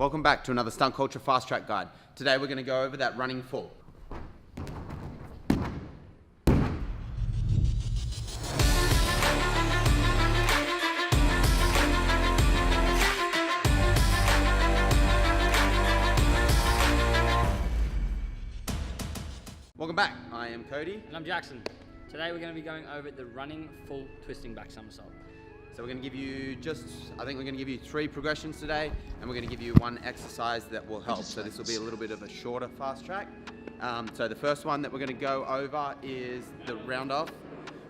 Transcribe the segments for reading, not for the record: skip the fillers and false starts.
Welcome back to another Stunt Culture Fast Track Guide. Today we're going to go over that running full. Welcome back, I am Cody. And I'm Jackson. Today we're going to be going over the running full twisting back somersault. So we're going to give you I think we're going to give you 3 progressions today, and we're going to give you 1 exercise that will help. So this will be a little bit of a shorter fast track. So the first one that we're going to go over is the round off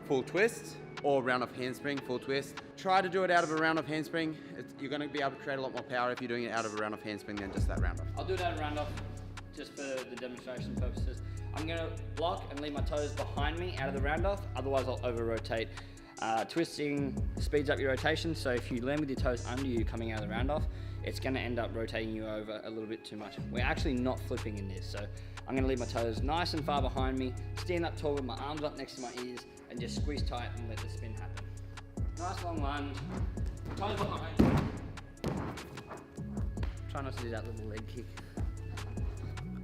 full twist, or round off handspring full twist. Try to do it out of a round off handspring. You're going to be able to create a lot more power if you're doing it out of a round off handspring than just that round off. I'll do it out of round off just for the demonstration purposes. I'm going to block and leave my toes behind me out of the round off, otherwise I'll over rotate. Twisting speeds up your rotation, so if you land with your toes under you coming out of the round off, it's going to end up rotating you over a little bit too much. We're actually not flipping in this, so I'm going to leave my toes nice and far behind me, stand up tall with my arms up next to my ears, and just squeeze tight and let the spin happen. Nice long lunge, toes behind. Try not to do that little leg kick.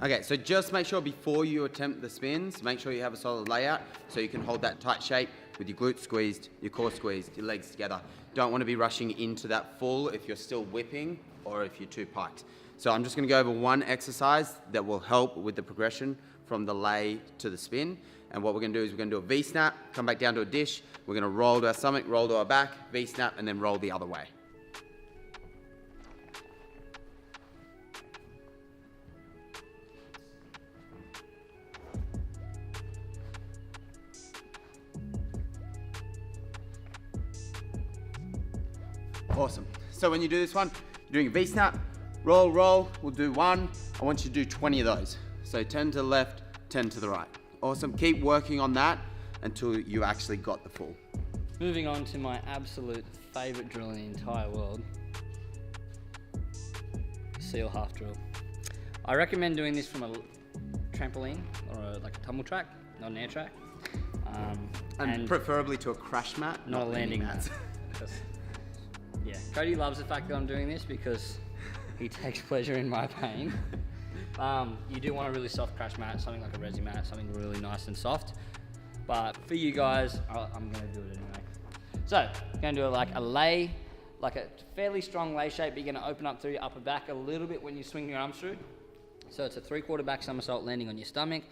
Okay, so just make sure before you attempt the spins, make sure you have a solid layout so you can hold that tight shape with your glutes squeezed, your core squeezed, your legs together. Don't want to be rushing into that full if you're still whipping or if you're too piked. So I'm just going to go over 1 exercise that will help with the progression from the lay to the spin. And what we're going to do is we're going to do a V-snap, come back down to a dish, we're going to roll to our stomach, roll to our back, V-snap, and then roll the other way. Awesome. So when you do this one, you're doing a V-snap, roll, roll, we'll do 1. I want you to do 20 of those. So 10 to the left, 10 to the right. Awesome, keep working on that until you actually got the full. Moving on to my absolute favorite drill in the entire world, seal half drill. I recommend doing this from a trampoline or like a tumble track, not an air track. And preferably to a crash mat, not a landing mat. Yeah, Cody loves the fact that I'm doing this because he takes pleasure in my pain. You do want a really soft crash mat, something like a resi mat, something really nice and soft. But for you guys, I'm going to do it anyway. So, I'm going to do like a lay, like a fairly strong lay shape, but you're going to open up through your upper back a little bit when you swing your arms through. So it's a 3/4 back somersault landing on your stomach.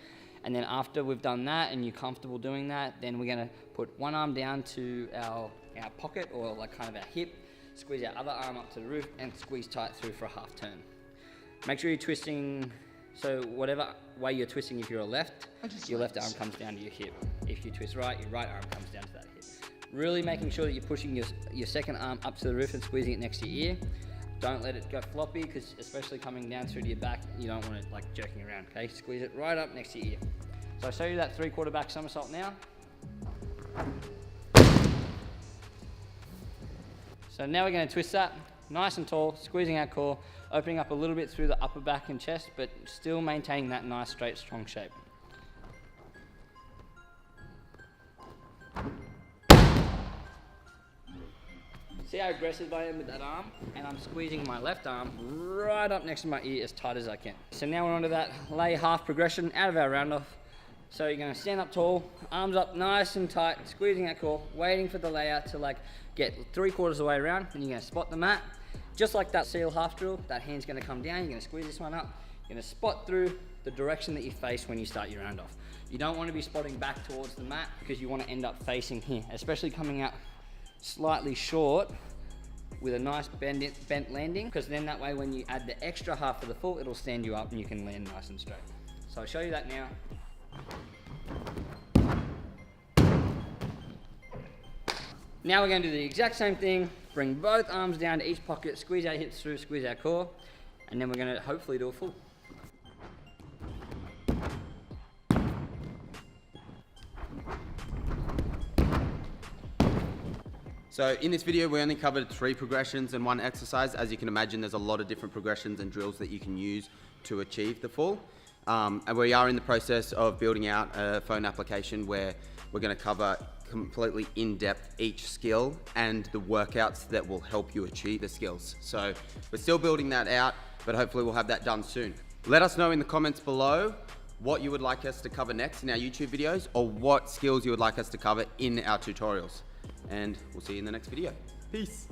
And then after we've done that and you're comfortable doing that, then we're going to put one arm down to our pocket or like kind of our hip, squeeze our other arm up to the roof and squeeze tight through for a half turn. Make sure you're twisting, so whatever way you're twisting, if you're a left, your left arm comes down to your hip. If you twist right, your right arm comes down to that hip. Really making sure that you're pushing your second arm up to the roof and squeezing it next to your ear. Don't let it go floppy, because especially coming down through to your back, you don't want it like jerking around, okay? Squeeze it right up next to your ear. So I'll show you that 3/4 back somersault now. So now we're going to twist that, nice and tall, squeezing our core, opening up a little bit through the upper back and chest, but still maintaining that nice, straight, strong shape. See how aggressive I am with that arm? And I'm squeezing my left arm right up next to my ear as tight as I can. So now we're onto that lay half progression out of our round off. So you're going to stand up tall, arms up nice and tight, squeezing that core, waiting for the layout to like get 3/4 of the way around, and you're going to spot the mat. Just like that seal half drill, that hand's going to come down, you're going to squeeze this one up, you're going to spot through the direction that you face when you start your round off. You don't want to be spotting back towards the mat because you want to end up facing here, especially coming out slightly short with a nice bent landing, because then that way when you add the extra half of the full, it'll stand you up and you can land nice and straight. So I'll show you that now. Now we're going to do the exact same thing, bring both arms down to each pocket, squeeze our hips through, squeeze our core, and then we're going to hopefully do a full. So in this video, we only covered 3 progressions and 1 exercise. As you can imagine, there's a lot of different progressions and drills that you can use to achieve the full. And we are in the process of building out a phone application where we're going to cover completely in-depth each skill and the workouts that will help you achieve the skills. So we're still building that out. but hopefully we'll have that done soon. Let us know in the comments below what you would like us to cover next in our YouTube videos, or what skills you would like us to cover in our tutorials. And we'll see you in the next video. Peace.